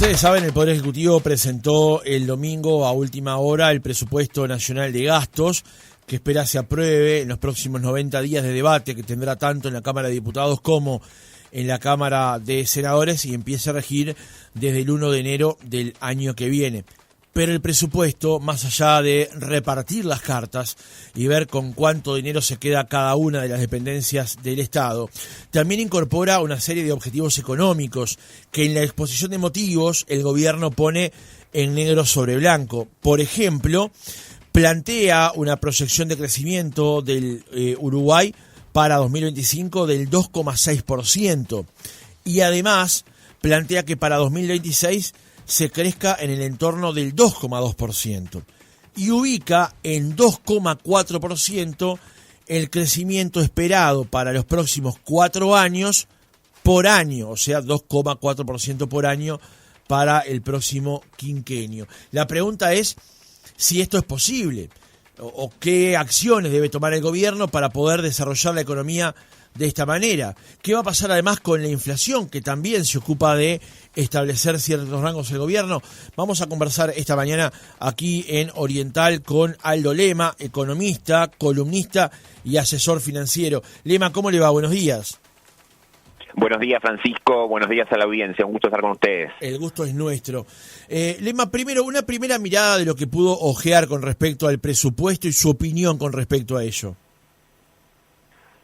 ustedes saben, el Poder Ejecutivo presentó el domingo a última hora el presupuesto nacional de gastos que espera se apruebe en los próximos 90 días de debate que tendrá tanto en la Cámara de Diputados como en la Cámara de Senadores y empiece a regir desde el 1 de enero del año que viene. Pero el presupuesto, más allá de repartir las cartas y ver con cuánto dinero se queda cada una de las dependencias del Estado, también incorpora una serie de objetivos económicos que en la exposición de motivos el gobierno pone en negro sobre blanco. Por ejemplo, plantea una proyección de crecimiento del Uruguay para 2025 del 2,6% y además plantea que para 2026 se crezca en el entorno del 2,2% y ubica en 2,4% el crecimiento esperado para los próximos 4 años por año, o sea, 2,4% por año para el próximo quinquenio. La pregunta es si esto es posible o qué acciones debe tomar el gobierno para poder desarrollar la economía de esta manera. ¿Qué va a pasar además con la inflación, que también se ocupa de establecer ciertos rangos el gobierno? Vamos a conversar esta mañana aquí en Oriental con Aldo Lema, economista, columnista y asesor financiero. Lema, ¿cómo le va? Buenos días. Buenos días, Francisco. Buenos días a la audiencia. Un gusto estar con ustedes. El gusto es nuestro. Lema, primero, una primera mirada de lo que pudo ojear con respecto al presupuesto y su opinión con respecto a ello.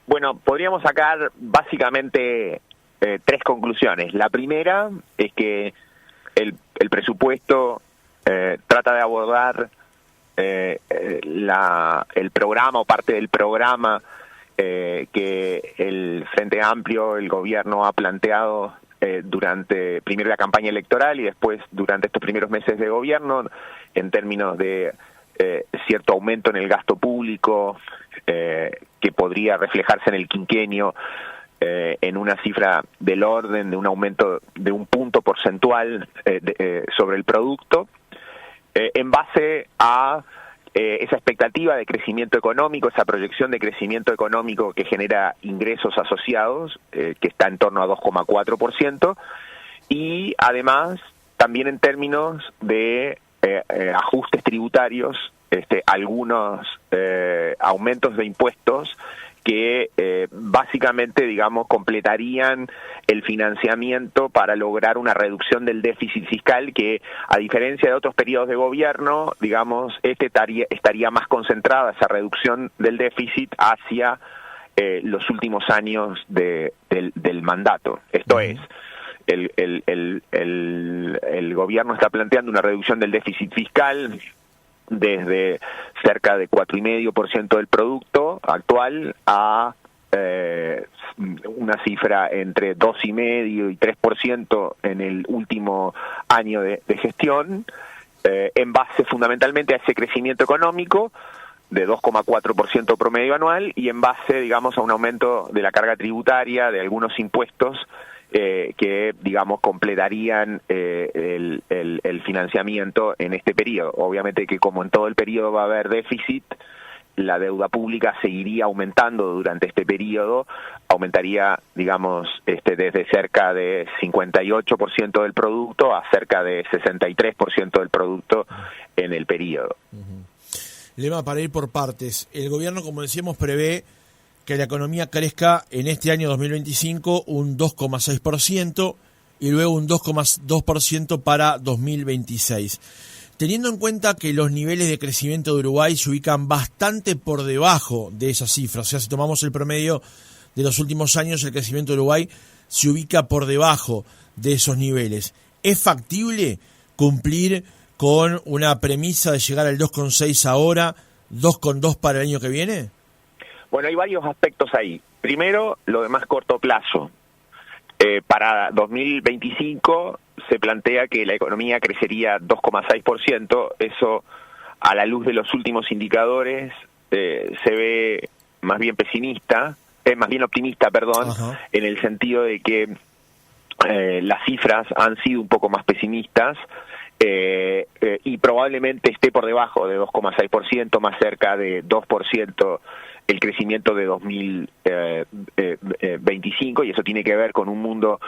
Bueno, podríamos sacar básicamente 3 conclusiones. La primera es que el presupuesto trata de abordar el programa o parte del programa que el Frente Amplio, el gobierno ha planteado durante primero la campaña electoral y después durante estos primeros meses de gobierno en términos de cierto aumento en el gasto público que podría reflejarse en el quinquenio en una cifra del orden de un aumento de 1 punto porcentual sobre el producto, en base a esa expectativa de crecimiento económico, esa proyección de crecimiento económico que genera ingresos asociados, que está en torno a 2,4%, y además también en términos de ajustes tributarios, algunos aumentos de impuestos que básicamente, digamos, completarían el financiamiento para lograr una reducción del déficit fiscal que, a diferencia de otros periodos de gobierno, digamos, estaría más concentrada esa reducción del déficit hacia los últimos años del mandato. Esto es, el gobierno está planteando una reducción del déficit fiscal desde cerca de 4,5% del producto actual a una cifra entre 2,5% y 3% en el último año de gestión, en base fundamentalmente a ese crecimiento económico de 2,4% promedio anual y en base, digamos, a un aumento de la carga tributaria, de algunos impuestos que, digamos, completarían el financiamiento en este periodo. Obviamente que como en todo el periodo va a haber déficit, la deuda pública seguiría aumentando durante este periodo, aumentaría, digamos, desde cerca de 58% del producto a cerca de 63% del producto en el periodo. Lema, para ir por partes, el gobierno, como decíamos, prevé que la economía crezca en este año 2025 un 2,6% y luego un 2,2% para 2026. Teniendo en cuenta que los niveles de crecimiento de Uruguay se ubican bastante por debajo de esa cifra, o sea, si tomamos el promedio de los últimos años, el crecimiento de Uruguay se ubica por debajo de esos niveles. ¿Es factible cumplir con una premisa de llegar al 2,6 ahora, 2,2 para el año que viene? Bueno, hay varios aspectos ahí. Primero, lo de más corto plazo. Para 2025 se plantea que la economía crecería 2,6%. Eso, a la luz de los últimos indicadores, se ve más bien optimista, Ajá. en el sentido de que las cifras han sido un poco más pesimistas y probablemente esté por debajo de 2,6%, más cerca de 2% el crecimiento de 2025, y eso tiene que ver con un mundo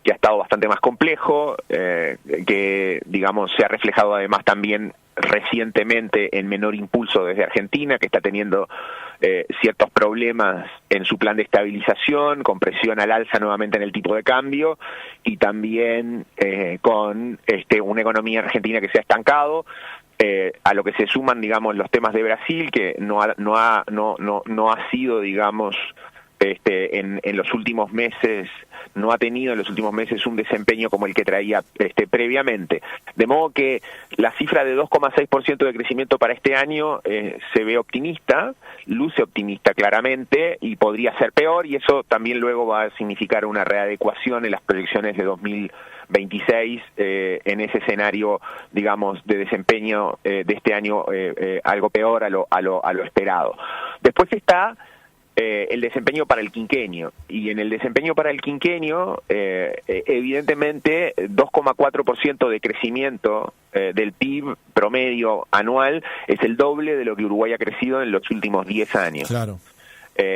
que ha estado bastante más complejo, que, digamos, se ha reflejado además también recientemente en menor impulso desde Argentina, que está teniendo ciertos problemas en su plan de estabilización, con presión al alza nuevamente en el tipo de cambio, y también con una economía argentina que se ha estancado, a lo que se suman, digamos, los temas de Brasil, que no ha sido, digamos, en los últimos meses, no ha tenido en los últimos meses un desempeño como el que traía previamente. De modo que la cifra de 2,6% de crecimiento para este año se ve optimista, luce optimista claramente, y podría ser peor, y eso también luego va a significar una readecuación en las proyecciones de 2026 en ese escenario, digamos, de desempeño de este año algo peor a lo esperado. Después está el desempeño para el quinquenio, y en el desempeño para el quinquenio evidentemente 2,4% de crecimiento del PIB promedio anual es el doble de lo que Uruguay ha crecido en los últimos 10 años. Claro.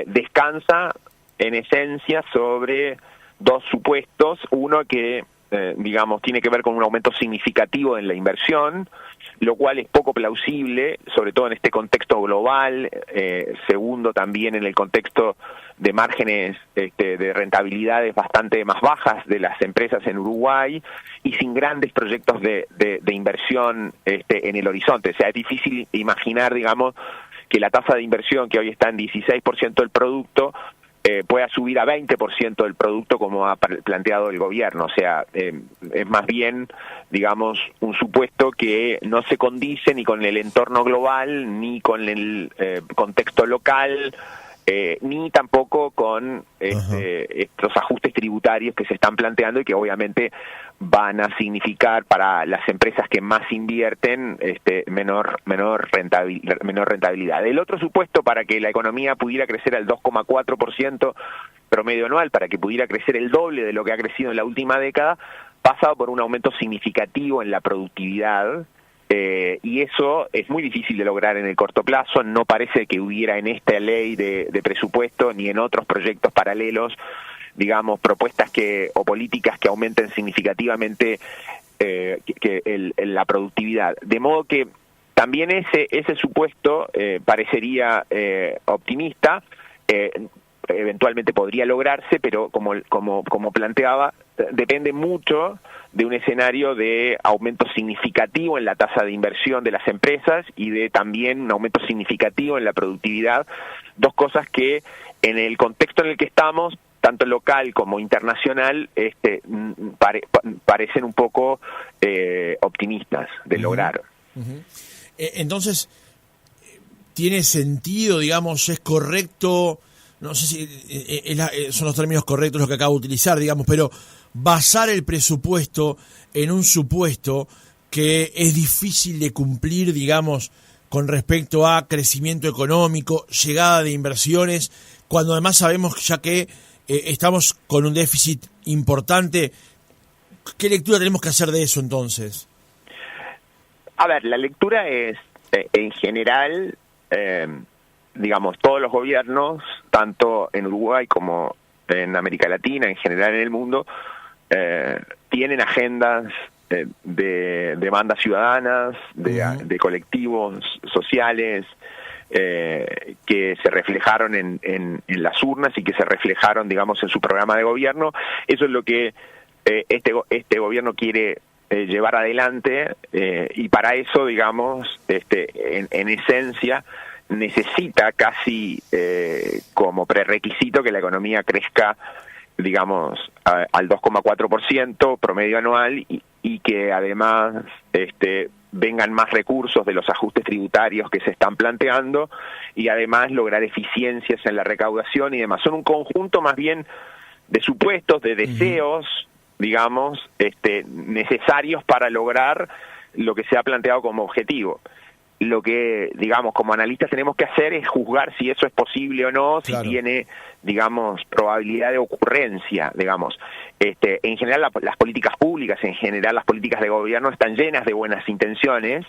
Descansa en esencia sobre dos supuestos, uno que digamos, tiene que ver con un aumento significativo en la inversión, lo cual es poco plausible, sobre todo en este contexto global. Segundo, también en el contexto de márgenes de rentabilidades bastante más bajas de las empresas en Uruguay, y sin grandes proyectos de inversión en el horizonte. O sea, es difícil imaginar, digamos, que la tasa de inversión, que hoy está en 16% del producto, pueda subir a 20% del producto como ha planteado el gobierno. O sea, es más bien, digamos, un supuesto que no se condice ni con el entorno global, ni con el contexto local, ni tampoco con estos ajustes tributarios que se están planteando y que obviamente van a significar para las empresas que más invierten menor rentabilidad. El otro supuesto para que la economía pudiera crecer al 2,4% promedio anual, para que pudiera crecer el doble de lo que ha crecido en la última década, pasa por un aumento significativo en la productividad. Y eso es muy difícil de lograr en el corto plazo. No parece que hubiera en esta ley de presupuesto ni en otros proyectos paralelos, digamos, propuestas o políticas que aumenten significativamente la productividad. De modo que también ese supuesto parecería optimista. Eventualmente podría lograrse, pero como planteaba, depende mucho de un escenario de aumento significativo en la tasa de inversión de las empresas y de también un aumento significativo en la productividad, dos cosas que en el contexto en el que estamos, tanto local como internacional, parecen un poco optimistas de lograr. Entonces, ¿tiene sentido, digamos, es correcto? No sé si son los términos correctos los que acabo de utilizar, digamos, pero basar el presupuesto en un supuesto que es difícil de cumplir, digamos, con respecto a crecimiento económico, llegada de inversiones, cuando además sabemos ya que estamos con un déficit importante. ¿Qué lectura tenemos que hacer de eso entonces? A ver, la lectura es, en general, digamos, todos los gobiernos, tanto en Uruguay como en América Latina, en general en el mundo, tienen agendas de demandas ciudadanas, de colectivos sociales, que se reflejaron en las urnas y que se reflejaron, digamos, en su programa de gobierno. Eso es lo que este gobierno quiere llevar adelante, y para eso, digamos, en esencia, necesita casi como prerequisito que la economía crezca, digamos, al 2,4% promedio anual, y que además vengan más recursos de los ajustes tributarios que se están planteando, y además lograr eficiencias en la recaudación y demás. Son un conjunto más bien de supuestos, de deseos, digamos, necesarios para lograr lo que se ha planteado como objetivo. Lo que, digamos, como analistas tenemos que hacer es juzgar si eso es posible o no, si tiene, digamos, probabilidad de ocurrencia, digamos. En general, las políticas públicas, en general las políticas de gobierno están llenas de buenas intenciones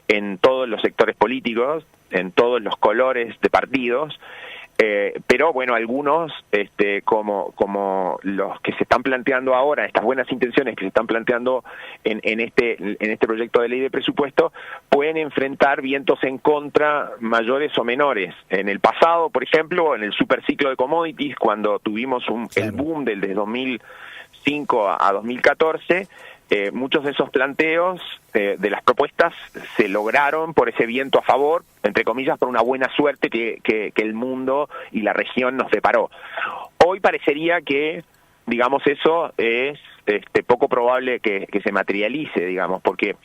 en todos los sectores políticos, en todos los colores de partidos, Pero bueno, algunos, como los que se están planteando ahora, estas buenas intenciones que se están planteando en este proyecto de ley de presupuesto, pueden enfrentar vientos en contra mayores o menores. En el pasado, por ejemplo, en el superciclo de commodities, cuando tuvimos el boom del de 2005 a 2014, muchos de esos planteos de las propuestas se lograron por ese viento a favor, entre comillas, por una buena suerte que el mundo y la región nos deparó. Hoy parecería que, digamos, eso es poco probable que se materialice, digamos, porque,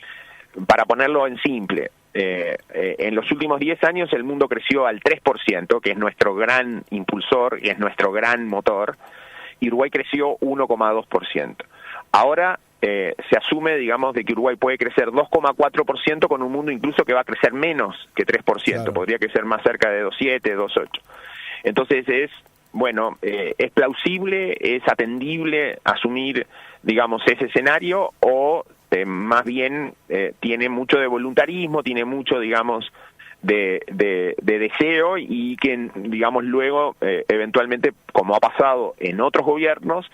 para ponerlo en simple, en los últimos 10 años el mundo creció al 3%, que es nuestro gran impulsor y es nuestro gran motor, y Uruguay creció 1,2%. Ahora se asume, digamos, de que Uruguay puede crecer 2,4% con un mundo incluso que va a crecer menos que 3%, claro. Podría crecer más cerca de 2,7, 2,8. Entonces es plausible, es atendible asumir, digamos, ese escenario, o más bien tiene mucho de voluntarismo, tiene mucho, digamos, de deseo, y que, digamos, luego eventualmente, como ha pasado en otros gobiernos,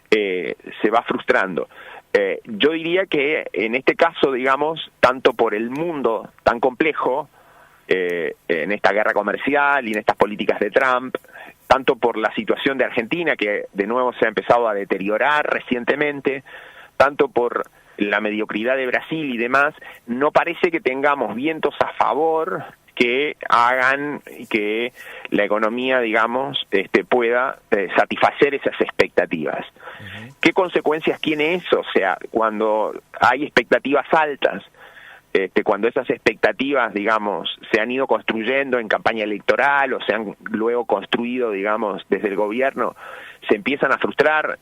se va frustrando. Yo diría que en este caso, digamos, tanto por el mundo tan complejo, en esta guerra comercial y en estas políticas de Trump, tanto por la situación de Argentina, que de nuevo se ha empezado a deteriorar recientemente, tanto por la mediocridad de Brasil y demás, no parece que tengamos vientos a favor que hagan que la economía, digamos, pueda satisfacer esas expectativas. Uh-huh. ¿Qué consecuencias tiene eso? O sea, cuando hay expectativas altas, cuando esas expectativas, digamos, se han ido construyendo en campaña electoral o se han luego construido, digamos, desde el gobierno, se empiezan a frustrar,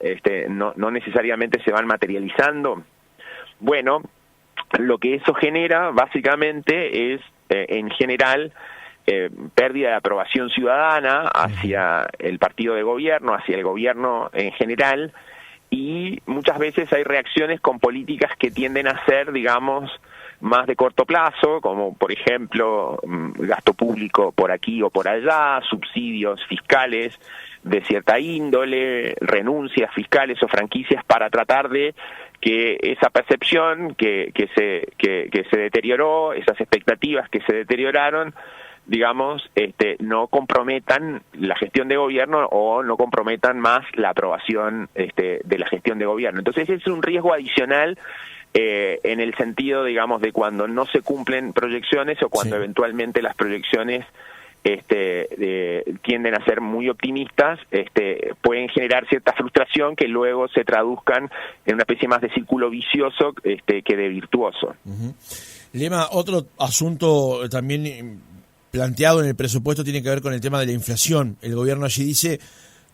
no necesariamente se van materializando. Bueno, lo que eso genera básicamente es, en general, pérdida de aprobación ciudadana hacia el partido de gobierno, hacia el gobierno en general, y muchas veces hay reacciones con políticas que tienden a ser, digamos, más de corto plazo, como por ejemplo gasto público por aquí o por allá, subsidios fiscales de cierta índole, renuncias fiscales o franquicias, para tratar de que esa percepción que se deterioró, esas expectativas que se deterioraron, digamos, no comprometan la gestión de gobierno o no comprometan más la aprobación de la gestión de gobierno. Entonces es un riesgo adicional en el sentido, digamos, de cuando no se cumplen proyecciones o cuando eventualmente las proyecciones tienden a ser muy optimistas, pueden generar cierta frustración que luego se traduzcan en una especie más de círculo vicioso que de virtuoso. Uh-huh. Lema, otro asunto también planteado en el presupuesto tiene que ver con el tema de la inflación. El gobierno allí dice: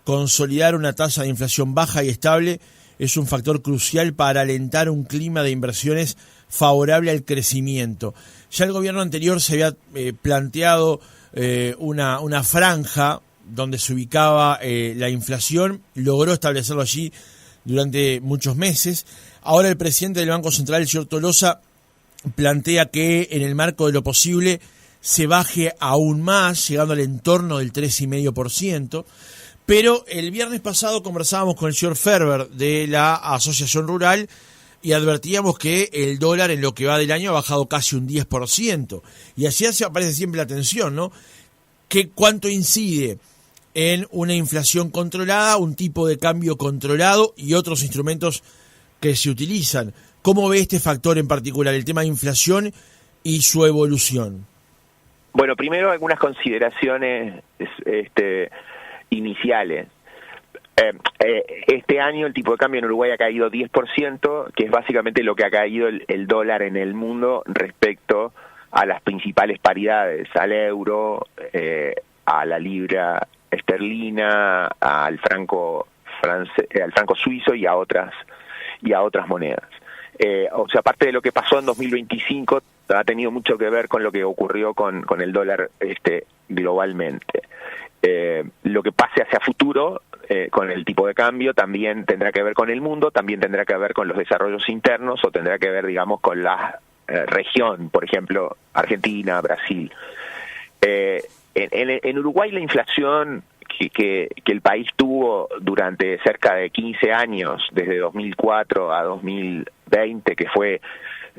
consolidar una tasa de inflación baja y estable es un factor crucial para alentar un clima de inversiones favorable al crecimiento. Ya el gobierno anterior se había planteado una franja donde se ubicaba la inflación, logró establecerlo allí durante muchos meses. Ahora el presidente del Banco Central, el señor Tolosa, plantea que en el marco de lo posible se baje aún más, llegando al entorno del 3,5%. Pero el viernes pasado conversábamos con el señor Ferber de la Asociación Rural y advertíamos que el dólar en lo que va del año ha bajado casi un 10%. Y así aparece siempre la tensión, ¿no? ¿Cuánto incide en una inflación controlada, un tipo de cambio controlado y otros instrumentos que se utilizan? ¿Cómo ve este factor en particular, el tema de inflación y su evolución? Bueno, primero algunas consideraciones iniciales. Este año el tipo de cambio en Uruguay ha caído 10%, que es básicamente lo que ha caído el dólar en el mundo respecto a las principales paridades, al euro, a la libra esterlina, al franco suizo y a otras monedas. O sea, aparte de lo que pasó en 2025, ha tenido mucho que ver con lo que ocurrió con el dólar globalmente. Lo que pase hacia futuro con el tipo de cambio también tendrá que ver con el mundo, también tendrá que ver con los desarrollos internos o tendrá que ver, digamos, con la región, por ejemplo, Argentina, Brasil. en Uruguay la inflación que el país tuvo durante cerca de 15 años, desde 2004 a 2020, que fue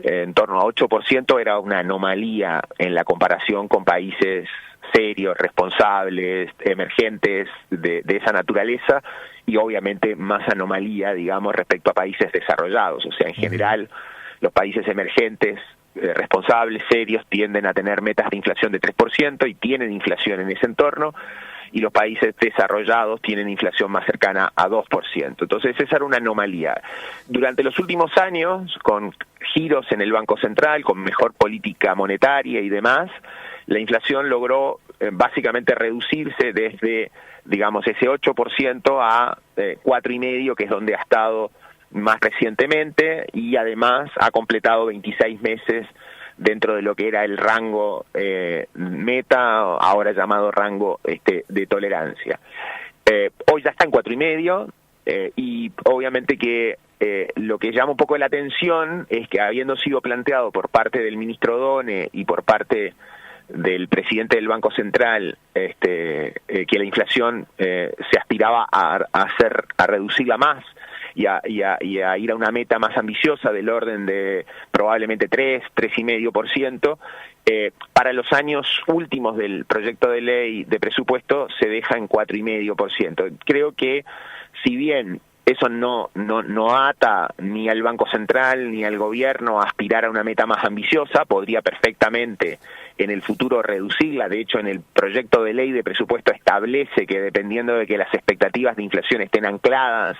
en torno a 8%, era una anomalía en la comparación con países serios, responsables, emergentes de esa naturaleza, y obviamente más anomalía, digamos, respecto a países desarrollados. O sea, en general, los países emergentes, responsables, serios, tienden a tener metas de inflación de 3% y tienen inflación en ese entorno, y los países desarrollados tienen inflación más cercana a 2%. Entonces esa era una anomalía. Durante los últimos años, con giros en el Banco Central, con mejor política monetaria y demás, la inflación logró básicamente reducirse desde, digamos, ese 8% a 4,5%, que es donde ha estado más recientemente, y además ha completado 26 meses dentro de lo que era el rango meta, ahora llamado rango de tolerancia. Hoy ya está en 4,5%, y obviamente que lo que llama un poco la atención es que, habiendo sido planteado por parte del ministro Done y por parte del presidente del Banco Central, que la inflación se aspiraba a reducirla más, y a ir a una meta más ambiciosa del orden de probablemente 3,5%, para los años últimos del proyecto de ley de presupuesto se deja en 4,5%. Creo que, si bien eso no ata ni al Banco Central ni al gobierno a aspirar a una meta más ambiciosa, podría perfectamente en el futuro reducirla. De hecho, en el proyecto de ley de presupuesto establece que, dependiendo de que las expectativas de inflación estén ancladas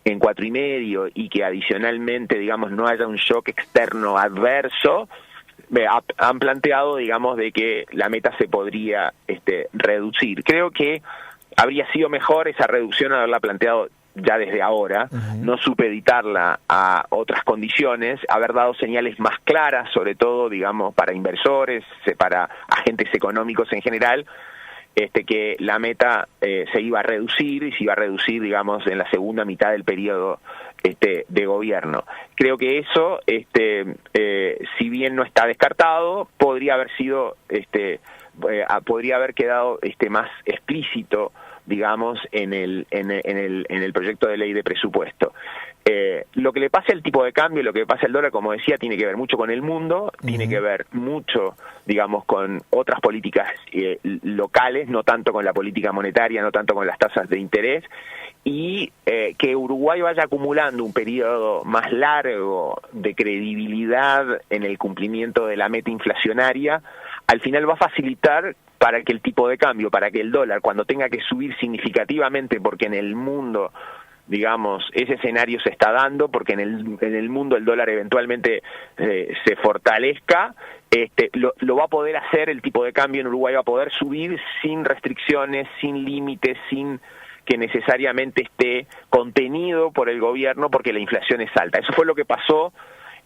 en 4,5% y que adicionalmente, digamos, no haya un shock externo adverso, han planteado, digamos, de que la meta se podría reducir. Creo que habría sido mejor esa reducción haberla planteado ya desde ahora, no supeditarla a otras condiciones, haber dado señales más claras, sobre todo, digamos, para inversores, para agentes económicos en general, que la meta se iba a reducir, y se iba a reducir, digamos, en la segunda mitad del periodo de gobierno. Creo que eso, si bien no está descartado, podría haber sido, podría haber quedado más explícito, digamos, en el proyecto de ley de presupuesto. Lo que le pasa al tipo de cambio, lo que le pasa al dólar, como decía, tiene que ver mucho con el mundo, tiene que ver mucho, digamos, con otras políticas locales, no tanto con la política monetaria, no tanto con las tasas de interés, y que Uruguay vaya acumulando un periodo más largo de credibilidad en el cumplimiento de la meta inflacionaria, al final va a facilitar para que el tipo de cambio, para que el dólar, cuando tenga que subir significativamente, porque en el mundo, digamos, ese escenario se está dando, porque en el mundo el dólar eventualmente se fortalezca, lo va a poder hacer. El tipo de cambio en Uruguay va a poder subir sin restricciones, sin límites, sin que necesariamente esté contenido por el gobierno, porque la inflación es alta. Eso fue lo que pasó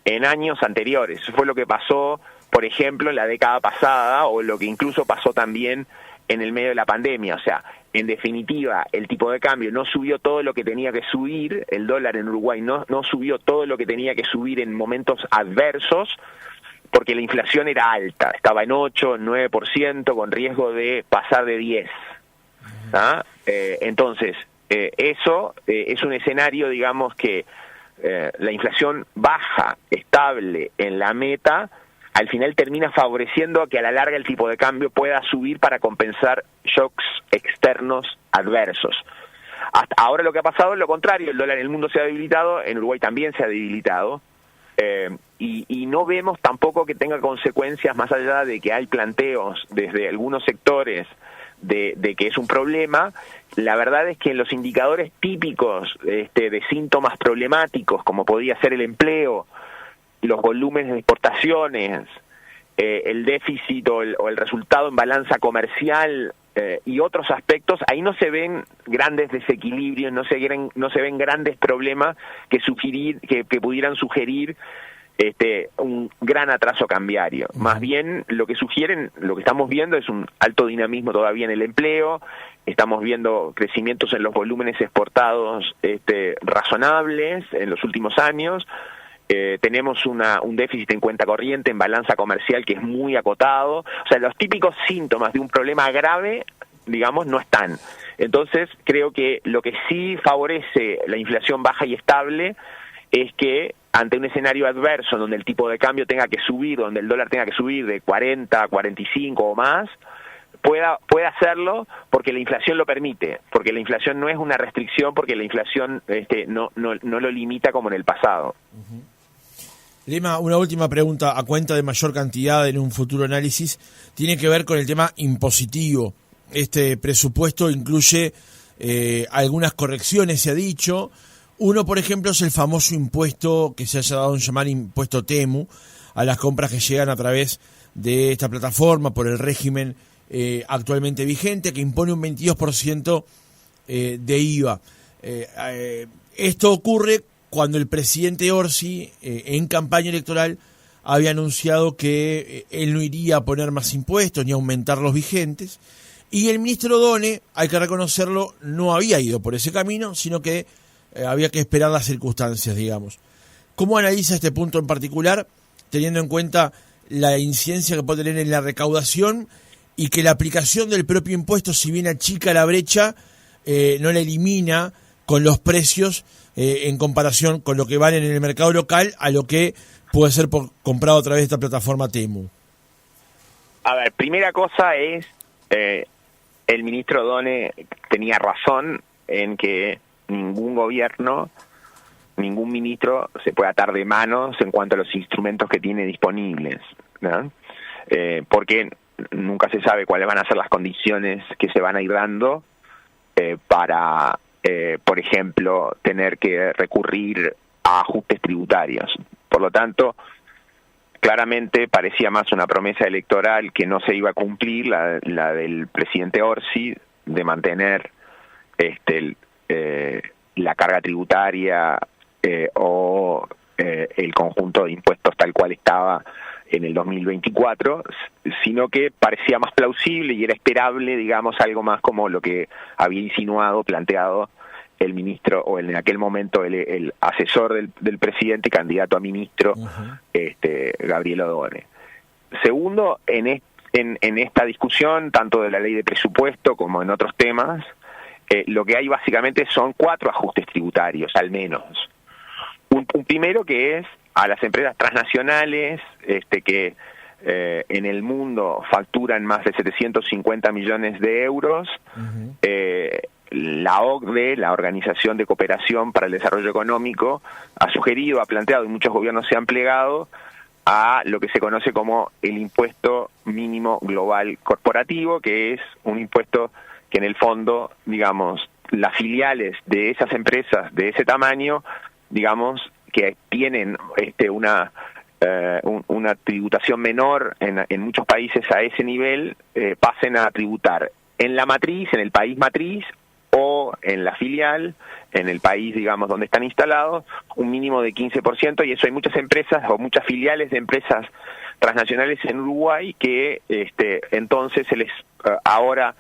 en años anteriores, eso fue lo que pasó, por ejemplo, en la década pasada, o lo que incluso pasó también en el medio de la pandemia. O sea, en definitiva, el tipo de cambio no subió todo lo que tenía que subir, el dólar en Uruguay no subió todo lo que tenía que subir en momentos adversos, porque la inflación era alta, estaba en 8, 9%, con riesgo de pasar de 10. ¿Ah? Entonces, eso es un escenario, digamos, que la inflación baja, estable en la meta, al final termina favoreciendo a que a la larga el tipo de cambio pueda subir para compensar shocks externos adversos. Hasta ahora lo que ha pasado es lo contrario, el dólar en el mundo se ha debilitado, en Uruguay también se ha debilitado, y no vemos tampoco que tenga consecuencias, más allá de que hay planteos desde algunos sectores de que es un problema. La verdad es que en los indicadores típicos de síntomas problemáticos, como podía ser el empleo, los volúmenes de exportaciones, el déficit o el resultado en balanza comercial y otros aspectos, ahí no se ven grandes desequilibrios, no se ven grandes problemas que pudieran sugerir un gran atraso cambiario. Más bien lo que estamos viendo es un alto dinamismo todavía en el empleo, estamos viendo crecimientos en los volúmenes exportados razonables en los últimos años, tenemos un déficit en cuenta corriente, en balanza comercial que es muy acotado. O sea, los típicos síntomas de un problema grave, digamos, no están. Entonces, creo que lo que sí favorece la inflación baja y estable es que ante un escenario adverso donde el tipo de cambio tenga que subir, donde el dólar tenga que subir de 40, 45 o más, pueda hacerlo porque la inflación lo permite, porque la inflación no es una restricción, porque la inflación no lo limita como en el pasado. Lema, una última pregunta a cuenta de mayor cantidad en un futuro análisis, tiene que ver con el tema impositivo. Este presupuesto incluye algunas correcciones, se ha dicho. Uno, por ejemplo, es el famoso impuesto que se haya dado en llamar impuesto Temu a las compras que llegan a través de esta plataforma por el régimen actualmente vigente, que impone un 22% de IVA. Esto ocurre cuando el presidente Orsi, en campaña electoral, había anunciado que él no iría a poner más impuestos ni a aumentar los vigentes, y el ministro Done, hay que reconocerlo, no había ido por ese camino, sino que había que esperar las circunstancias, digamos. ¿Cómo analiza este punto en particular, teniendo en cuenta la incidencia que puede tener en la recaudación y que la aplicación del propio impuesto, si bien achica la brecha, no la elimina con los precios en comparación con lo que valen en el mercado local a lo que puede ser comprado a través de esta plataforma Temu? A ver, primera cosa es, el ministro Done tenía razón en que ningún gobierno, ningún ministro se puede atar de manos en cuanto a los instrumentos que tiene disponibles, ¿no? Porque nunca se sabe cuáles van a ser las condiciones que se van a ir dando para, por ejemplo, tener que recurrir a ajustes tributarios. Por lo tanto, claramente parecía más una promesa electoral que no se iba a cumplir, la del presidente Orsi, de mantener la carga tributaria o el conjunto de impuestos tal cual estaba en el 2024, sino que parecía más plausible y era esperable, digamos, algo más como lo que había insinuado, planteado el ministro, o en aquel momento el asesor del presidente, candidato a ministro, Gabriel Odone. Segundo, en esta discusión, tanto de la ley de presupuesto como en otros temas, lo que hay básicamente son 4 ajustes tributarios, al menos. Un primero que es a las empresas transnacionales que en el mundo facturan más de 750 millones de euros. La OCDE, la Organización de Cooperación para el Desarrollo Económico, ha sugerido, ha planteado, y muchos gobiernos se han plegado a lo que se conoce como el impuesto mínimo global corporativo, que es un impuesto que en el fondo, digamos, las filiales de esas empresas de ese tamaño, digamos, que tienen una tributación menor en muchos países a ese nivel, pasen a tributar en la matriz, en el país matriz, o en la filial, en el país, digamos, donde están instalados, un mínimo de 15%, y eso hay muchas empresas o muchas filiales de empresas transnacionales en Uruguay que entonces se les ahora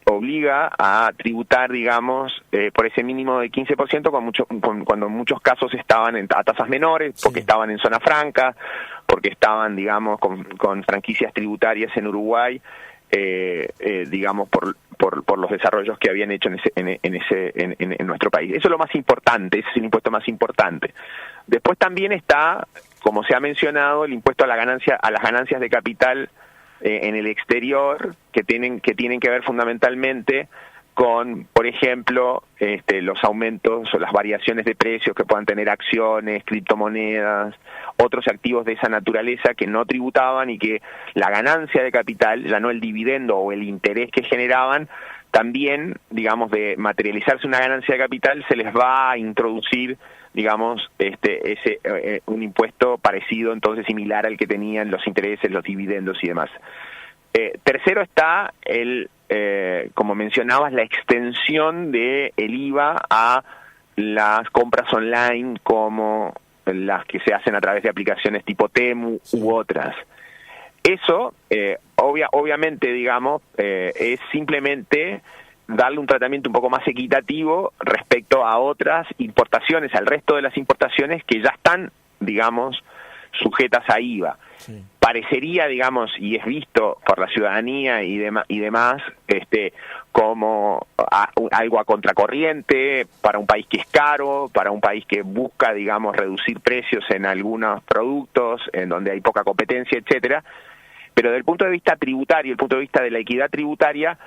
obliga a tributar, digamos, por ese mínimo de 15%, cuando en muchos casos estaban a tasas menores, porque estaban en zona franca, porque estaban, digamos, con franquicias tributarias en Uruguay, digamos, por los desarrollos que habían hecho en nuestro país. Eso es lo más importante, ese es el impuesto más importante. Después también está, como se ha mencionado, el impuesto a las ganancias de capital en el exterior, que tienen que ver fundamentalmente con, por ejemplo, los aumentos o las variaciones de precios que puedan tener acciones, criptomonedas, otros activos de esa naturaleza que no tributaban, y que la ganancia de capital, ya no el dividendo o el interés que generaban, también, digamos, de materializarse una ganancia de capital, se les va a introducir, digamos, un impuesto parecido, entonces similar al que tenían los intereses, los dividendos y demás. Tercero está como mencionabas, la extensión de el IVA a las compras online, como las que se hacen a través de aplicaciones tipo Temu u otras. Eso, obviamente, digamos, es simplemente darle un tratamiento un poco más equitativo respecto a otras importaciones, al resto de las importaciones que ya están digamos, sujetas a IVA. Sí. Parecería, digamos, y es visto por la ciudadanía y demás, como algo a contracorriente para un país que es caro, para un país que busca, digamos, reducir precios en algunos productos, en donde hay poca competencia, etcétera. Pero desde el punto de vista tributario, el punto de vista de la equidad tributaria,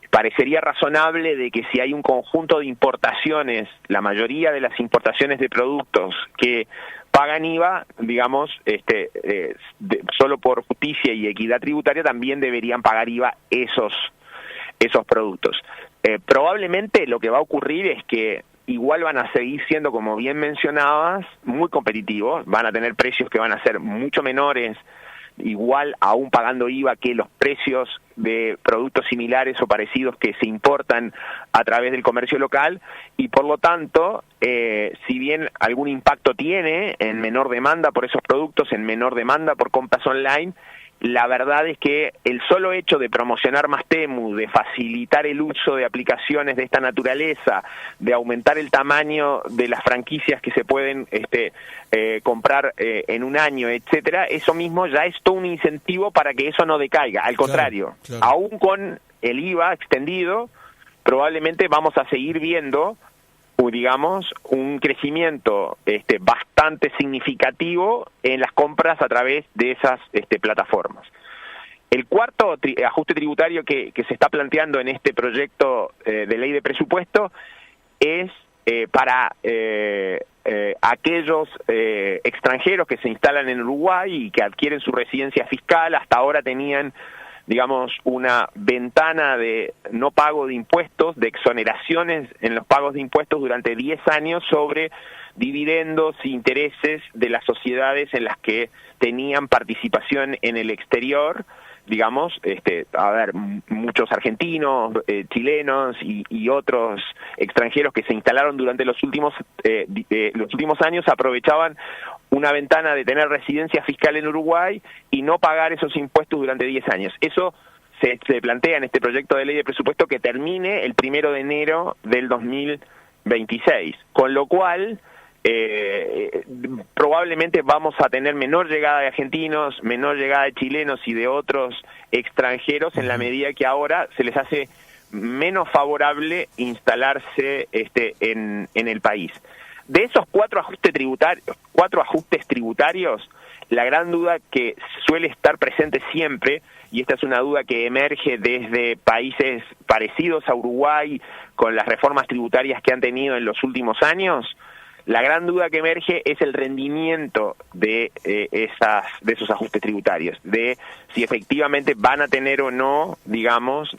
parecería razonable de que si hay un conjunto de importaciones, la mayoría de las importaciones de productos que pagan IVA, digamos, solo por justicia y equidad tributaria también deberían pagar IVA esos productos. Probablemente lo que va a ocurrir es que igual van a seguir siendo, como bien mencionabas, muy competitivos, van a tener precios que van a ser mucho menores, igual aún pagando IVA, que los precios de productos similares o parecidos que se importan a través del comercio local, y por lo tanto, si bien algún impacto tiene en menor demanda por esos productos, en menor demanda por compras online, la verdad es que el solo hecho de promocionar más Temu, de facilitar el uso de aplicaciones de esta naturaleza, de aumentar el tamaño de las franquicias que se pueden comprar en un año, etcétera, eso mismo ya es todo un incentivo para que eso no decaiga. Al contrario, claro. Aún con el IVA extendido, probablemente vamos a seguir viendo, digamos, un crecimiento bastante significativo en las compras a través de esas plataformas. El cuarto ajuste tributario que se está planteando en este proyecto de ley de presupuesto es para aquellos extranjeros que se instalan en Uruguay y que adquieren su residencia fiscal. Hasta ahora tenían, digamos, una ventana de no pago de impuestos, de exoneraciones en los pagos de impuestos durante 10 años sobre dividendos e intereses de las sociedades en las que tenían participación en el exterior, digamos, muchos argentinos, chilenos y otros extranjeros que se instalaron durante los últimos años aprovechaban una ventana de tener residencia fiscal en Uruguay y no pagar esos impuestos durante 10 años. Eso se plantea en este proyecto de ley de presupuesto que termine el 1 de enero del 2026, con lo cual probablemente vamos a tener menor llegada de argentinos, menor llegada de chilenos y de otros extranjeros en la medida que ahora se les hace menos favorable instalarse en el país. De esos cuatro ajustes tributarios, la gran duda que suele estar presente siempre, y esta es una duda que emerge desde países parecidos a Uruguay con las reformas tributarias que han tenido en los últimos años, la gran duda que emerge es el rendimiento de esos ajustes tributarios, de si efectivamente van a tener o no, digamos,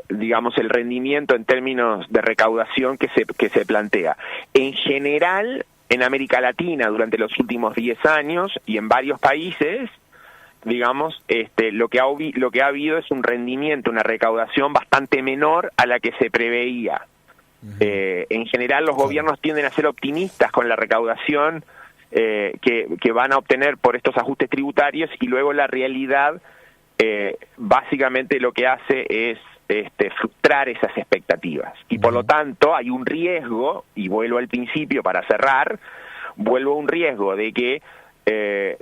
digamos, el rendimiento en términos de recaudación que se plantea. En general, en América Latina, durante los últimos 10 años y en varios países, digamos, lo que ha habido es un rendimiento, una recaudación bastante menor a la que se preveía. En general, los gobiernos tienden a ser optimistas con la recaudación que van a obtener por estos ajustes tributarios, y luego la realidad básicamente lo que hace es frustrar esas expectativas. Y por lo tanto hay un riesgo, y vuelvo al principio para cerrar, un riesgo de que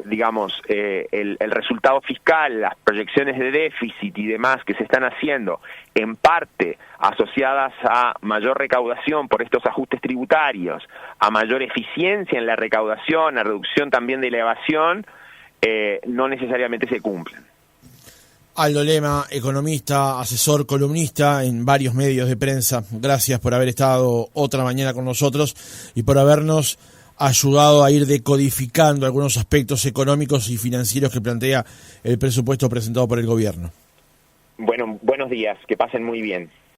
digamos, el resultado fiscal, las proyecciones de déficit y demás que se están haciendo, en parte asociadas a mayor recaudación por estos ajustes tributarios, a mayor eficiencia en la recaudación, a reducción también de la evasión, no necesariamente se cumplen. Aldo Lema, economista, asesor, columnista en varios medios de prensa. Gracias por haber estado otra mañana con nosotros y por habernos ayudado a ir decodificando algunos aspectos económicos y financieros que plantea el presupuesto presentado por el gobierno. Bueno, buenos días, que pasen muy bien.